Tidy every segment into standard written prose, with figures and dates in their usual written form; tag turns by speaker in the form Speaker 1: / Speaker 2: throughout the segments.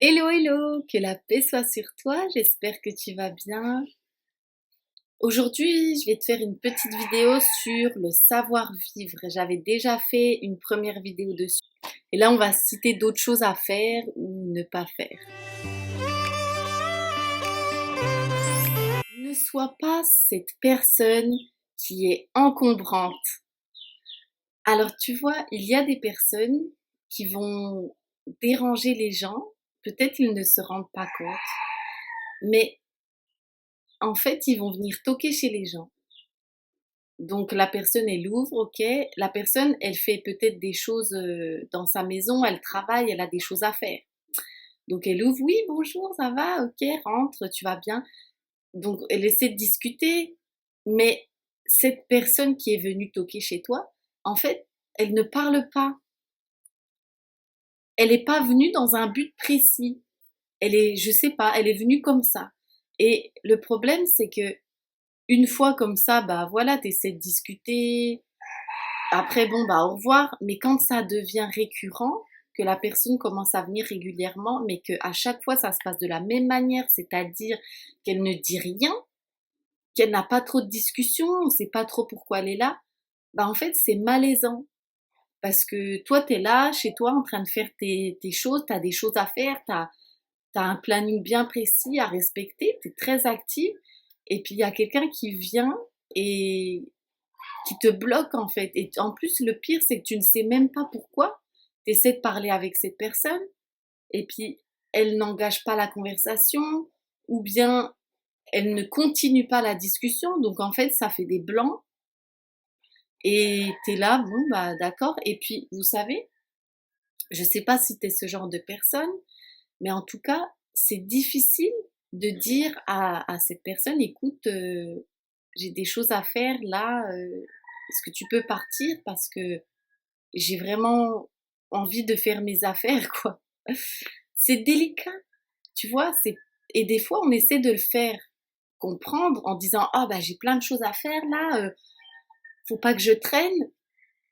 Speaker 1: Hello, hello, que la paix soit sur toi, j'espère que tu vas bien. Aujourd'hui, je vais te faire une petite vidéo sur le savoir-vivre. J'avais déjà fait une première vidéo dessus. Et là, on va citer d'autres choses à faire ou ne pas faire. Ne sois pas cette personne qui est encombrante. Alors, tu vois, il y a des personnes qui vont déranger les gens. Peut-être ils ne se rendent pas compte. Mais en fait, ils vont venir toquer chez les gens. Donc la personne, elle ouvre, ok. La personne, elle fait peut-être des choses dans sa maison, elle travaille, elle a des choses à faire. Donc elle ouvre, oui, bonjour, ça va, ok, rentre, tu vas bien. Donc elle essaie de discuter, mais cette personne qui est venue toquer chez toi, en fait, elle ne parle pas. Elle n'est pas venue dans un but précis. Elle est, je sais pas, elle est venue comme ça. Et le problème, c'est que une fois comme ça, bah voilà, t'essaies de discuter. Après, bon, bah au revoir. Mais quand ça devient récurrent, que la personne commence à venir régulièrement, mais que à chaque fois ça se passe de la même manière, c'est-à-dire qu'elle ne dit rien, qu'elle n'a pas trop de discussion, on ne sait pas trop pourquoi elle est là, bah en fait c'est malaisant. Parce que toi, tu es là, chez toi, en train de faire tes choses, tu as des choses à faire, tu as un planning bien précis à respecter, tu es très active, et puis il y a quelqu'un qui vient et qui te bloque en fait. Et en plus, le pire, c'est que tu ne sais même pas pourquoi. Tu essaies de parler avec cette personne et puis elle n'engage pas la conversation ou bien elle ne continue pas la discussion. Donc en fait, ça fait des blancs et tu es là, bon, bah d'accord. Et puis, vous savez, je sais pas si tu es ce genre de personne, mais en tout cas, c'est difficile de dire à cette personne, écoute, j'ai des choses à faire là, est-ce que tu peux partir parce que j'ai vraiment envie de faire mes affaires, quoi. C'est délicat, tu vois, et des fois on essaie de le faire comprendre en disant ah bah j'ai plein de choses à faire là, faut pas que je traîne.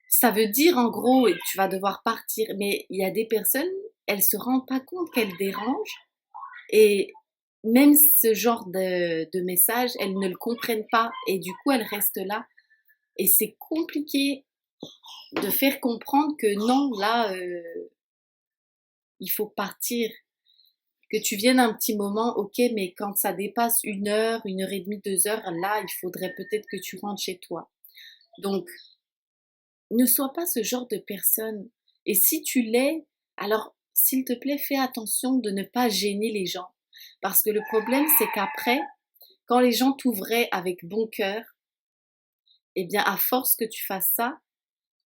Speaker 1: Ça veut dire en gros tu vas devoir partir, mais il y a des personnes, elles se rendent pas compte qu'elles dérangent et même ce genre de message, elles ne le comprennent pas et du coup elles restent là et c'est compliqué de faire comprendre que non là il faut partir. Que tu viennes un petit moment, ok, mais quand ça dépasse 1 heure, 1 heure et demie, 2 heures, là, il faudrait peut-être que tu rentres chez toi. Donc, ne sois pas ce genre de personne. Et si tu l'es, alors, s'il te plaît, fais attention de ne pas gêner les gens. Parce que le problème, c'est qu'après, quand les gens t'ouvraient avec bon cœur, eh bien, à force que tu fasses ça,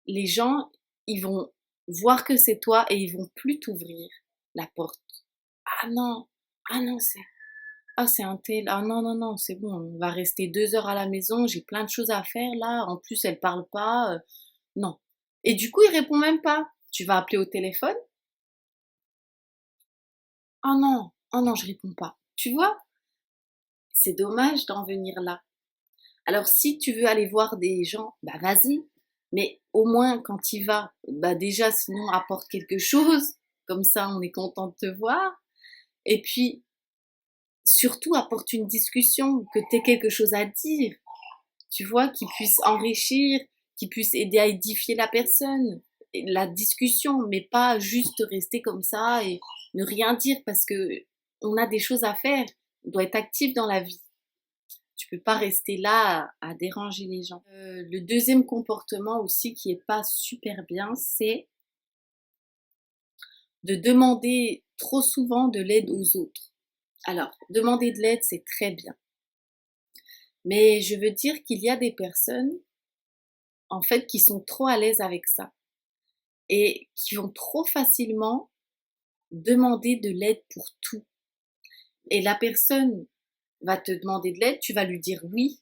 Speaker 1: les gens, ils vont voir que c'est toi et ils vont plus t'ouvrir la porte. Ah non, ah non, c'est un tel. Ah non, non, non, c'est bon, on va rester 2 heures à la maison, j'ai plein de choses à faire là. En plus, elle parle pas. Non. Et du coup, il répond même pas. Tu vas appeler au téléphone. Ah non, je réponds pas. Tu vois, c'est dommage d'en venir là. Alors, si tu veux aller voir des gens, bah vas-y. Mais au moins, quand tu vas, bah déjà, sinon, apporte quelque chose. Comme ça, on est content de te voir. Et puis, surtout, apporte une discussion, que tu aies quelque chose à dire. Tu vois, qui puisse enrichir, qui puisse aider à édifier la personne, la discussion, mais pas juste rester comme ça et ne rien dire parce que on a des choses à faire. On doit être actif dans la vie. Tu peux pas rester là à déranger les gens. Le deuxième comportement aussi qui est pas super bien, c'est de demander trop souvent de l'aide aux autres. Alors, demander de l'aide, c'est très bien. Mais je veux dire qu'il y a des personnes, en fait, qui sont trop à l'aise avec ça et qui vont trop facilement demander de l'aide pour tout. Et la personne va te demander de l'aide, tu vas lui dire oui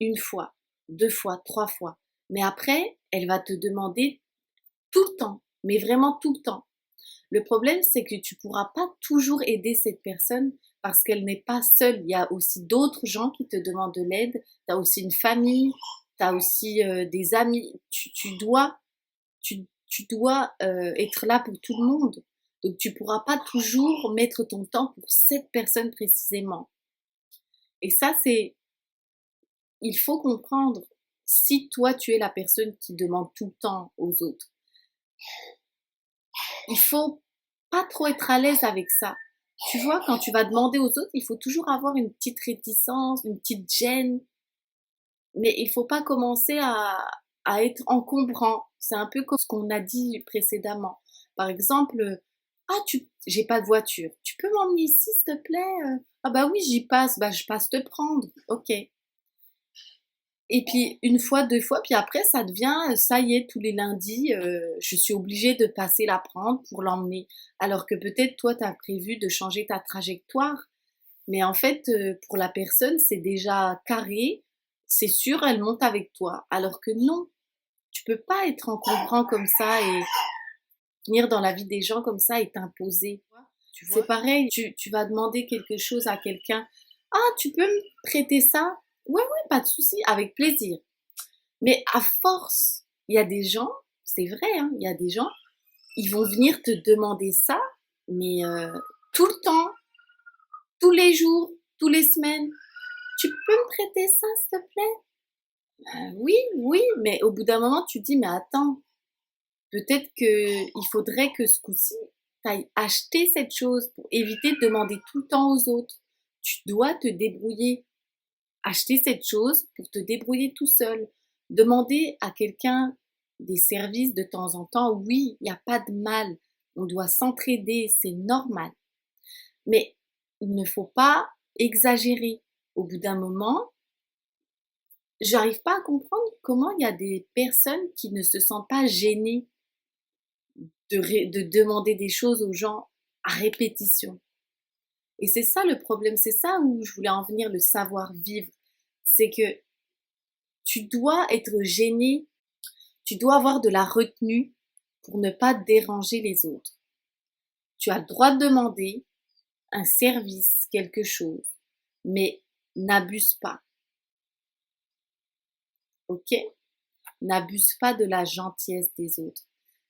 Speaker 1: 1 fois, 2 fois, 3 fois. Mais après, elle va te demander tout le temps, mais vraiment tout le temps. Le problème, c'est que tu pourras pas toujours aider cette personne parce qu'elle n'est pas seule. Il y a aussi d'autres gens qui te demandent de l'aide. Tu as aussi une famille, tu as aussi des amis. Tu dois être là pour tout le monde. Donc tu pourras pas toujours mettre ton temps pour cette personne précisément. Et ça, il faut comprendre, si toi tu es la personne qui demande tout le temps aux autres, il faut pas trop être à l'aise avec ça. Tu vois, quand tu vas demander aux autres, il faut toujours avoir une petite réticence, une petite gêne, mais il faut pas commencer à être encombrant. C'est un peu comme ce qu'on a dit précédemment. Par exemple, ah, j'ai pas de voiture. Tu peux m'emmener ici, s'il te plaît? Ah bah oui, j'y passe. Bah je passe te prendre. Ok. Et puis une fois, deux fois, puis après ça devient, ça y est, tous les lundis, je suis obligée de passer la prendre pour l'emmener. Alors que peut-être toi, tu as prévu de changer ta trajectoire, mais en fait, pour la personne, c'est déjà carré, c'est sûr, elle monte avec toi. Alors que non, tu peux pas être encombrant comme ça et venir dans la vie des gens comme ça et t'imposer. C'est pareil, tu vas demander quelque chose à quelqu'un. Ah, tu peux me prêter ça? Ouais, ouais, pas de souci, avec plaisir. Mais à force, il y a des gens, c'est vrai, hein, il y a des gens, ils vont venir te demander ça, mais tout le temps, tous les jours, toutes les semaines. Tu peux me prêter ça, s'il te plaît? Oui, oui, mais au bout d'un moment, tu te dis, mais attends, peut-être qu'il faudrait que ce coup-ci, tu ailles acheter cette chose pour éviter de demander tout le temps aux autres. Tu dois te débrouiller. Acheter cette chose pour te débrouiller tout seul. Demander à quelqu'un des services de temps en temps, oui, il n'y a pas de mal. On doit s'entraider, c'est normal. Mais il ne faut pas exagérer. Au bout d'un moment, j'arrive pas à comprendre comment il y a des personnes qui ne se sentent pas gênées de demander des choses aux gens à répétition. Et c'est ça le problème, c'est ça où je voulais en venir, le savoir-vivre. C'est que tu dois être gêné, tu dois avoir de la retenue pour ne pas déranger les autres. Tu as le droit de demander un service, quelque chose, mais n'abuse pas, ok? N'abuse pas de la gentillesse des autres.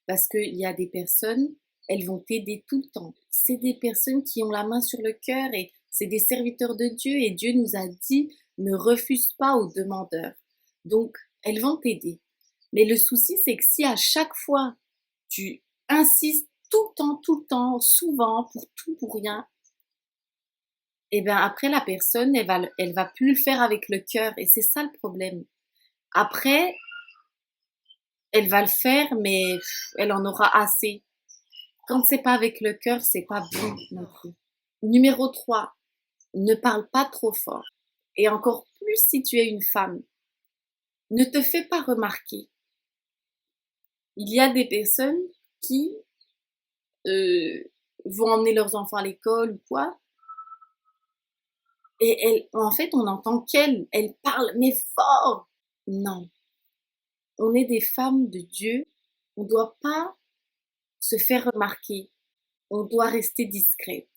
Speaker 1: Parce qu'il y a des personnes, elles vont t'aider tout le temps. C'est des personnes qui ont la main sur le cœur et c'est des serviteurs de Dieu et Dieu nous a dit ne refuse pas aux demandeurs. Donc, elles vont t'aider. Mais le souci, c'est que si à chaque fois tu insistes tout le temps, souvent, pour tout, pour rien, et bien après la personne, elle va plus le faire avec le cœur et c'est ça le problème. Après, elle va le faire, mais elle en aura assez. Quand c'est pas avec le cœur, c'est pas bon non plus. Numéro 3, ne parle pas trop fort. Et encore plus si tu es une femme. Ne te fais pas remarquer. Il y a des personnes qui euh, vont emmener leurs enfants à l'école ou quoi. Et en fait, on entend elle parle, mais fort. Non. On est des femmes de Dieu. On ne doit pas se faire remarquer. On doit rester discrète.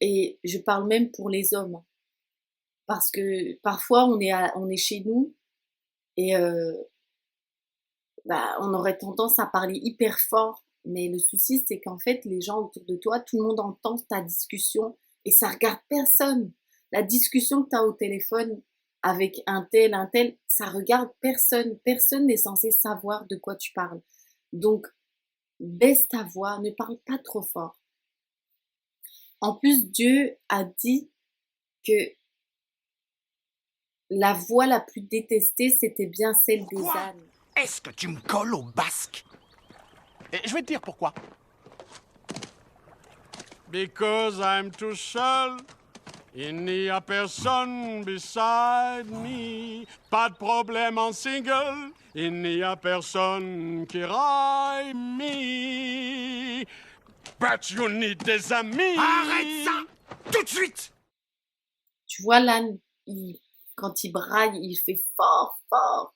Speaker 1: Et je parle même pour les hommes. Parce que parfois, on est chez nous et bah, on aurait tendance à parler hyper fort. Mais le souci, c'est qu'en fait, les gens autour de toi, tout le monde entend ta discussion et ça regarde personne. La discussion que tu as au téléphone avec un tel, ça regarde personne. Personne n'est censé savoir de quoi tu parles. Donc, baisse ta voix, ne parle pas trop fort. En plus, Dieu a dit que la voix la plus détestée, c'était bien celle des ânes.
Speaker 2: Est-ce que tu me colles au basque? Et je vais te dire pourquoi.
Speaker 3: Because I'm too seul. Il n'y a personne beside me. Pas de problème en single. Il n'y a personne qui raille me. But you need des amis.
Speaker 2: Arrête ça! Tout de suite!
Speaker 1: Tu vois, l'âne, quand il braille, il fait fort, fort.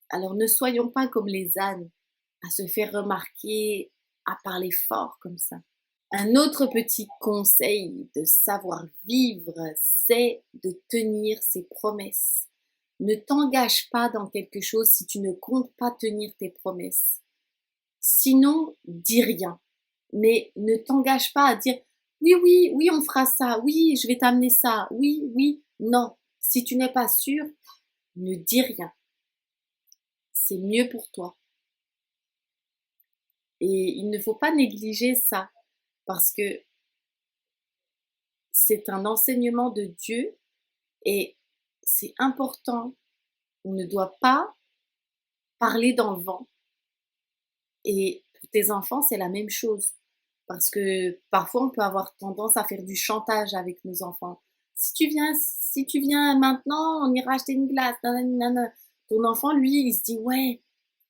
Speaker 1: Alors ne soyons pas comme les ânes, à se faire remarquer, à parler fort comme ça. Un autre petit conseil de savoir vivre, c'est de tenir ses promesses. Ne t'engage pas dans quelque chose si tu ne comptes pas tenir tes promesses. Sinon, dis rien. Mais ne t'engage pas à dire oui, oui, oui, on fera ça, oui, je vais t'amener ça, oui, oui. Non, si tu n'es pas sûr, ne dis rien. C'est mieux pour toi. Et il ne faut pas négliger ça parce que c'est un enseignement de Dieu et c'est important. On ne doit pas parler dans le vent. Et pour tes enfants, c'est la même chose. Parce que parfois, on peut avoir tendance à faire du chantage avec nos enfants. Si tu viens maintenant, on ira acheter une glace. Nanana. Ton enfant, lui, il se dit, ouais,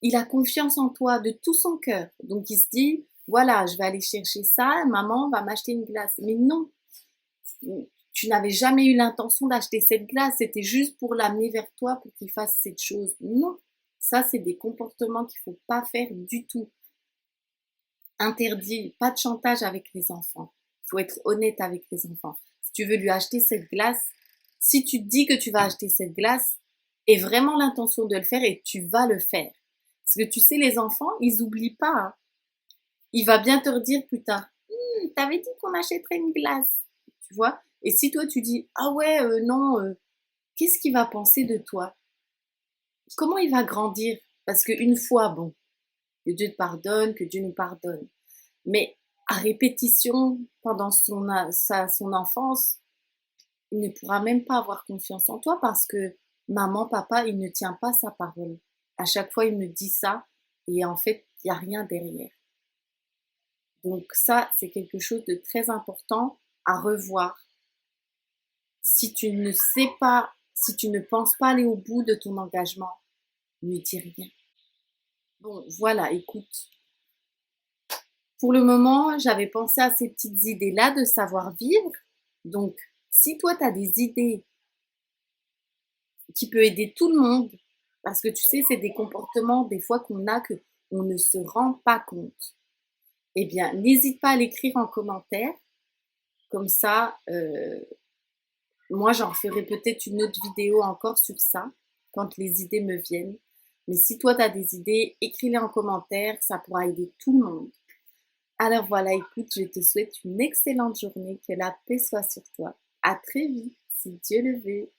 Speaker 1: il a confiance en toi de tout son cœur. Donc, il se dit, voilà, je vais aller chercher ça, maman va m'acheter une glace. Mais non, tu n'avais jamais eu l'intention d'acheter cette glace, c'était juste pour l'amener vers toi pour qu'il fasse cette chose. Non, ça, c'est des comportements qu'il ne faut pas faire du tout. Interdit, pas de chantage avec les enfants. Il faut être honnête avec les enfants. Si tu veux lui acheter cette glace, si tu te dis que tu vas acheter cette glace, aie vraiment l'intention de le faire et tu vas le faire. Parce que tu sais, les enfants, ils oublient pas. Hein. Il va bien te redire plus tard, t'avais dit qu'on achèterait une glace. Tu vois? Et si toi tu dis, ah ouais, non, qu'est-ce qu'il va penser de toi? Comment il va grandir? Parce qu'une fois, bon, que Dieu te pardonne, que Dieu nous pardonne. Mais à répétition, pendant son enfance, il ne pourra même pas avoir confiance en toi parce que maman, papa, il ne tient pas sa parole. À chaque fois, il me dit ça et en fait, il n'y a rien derrière. Donc ça, c'est quelque chose de très important à revoir. Si tu ne sais pas, si tu ne penses pas aller au bout de ton engagement, ne dis rien. Bon, voilà, écoute. Pour le moment, j'avais pensé à ces petites idées-là de savoir vivre. Donc, si toi, tu as des idées qui peuvent aider tout le monde, parce que tu sais, c'est des comportements des fois qu'on a que on ne se rend pas compte. Eh bien, n'hésite pas à l'écrire en commentaire. Comme ça, moi, j'en ferai peut-être une autre vidéo encore sur ça, quand les idées me viennent. Mais si toi, tu as des idées, écris-les en commentaire, ça pourra aider tout le monde. Alors voilà, écoute, je te souhaite une excellente journée, que la paix soit sur toi. À très vite, si Dieu le veut.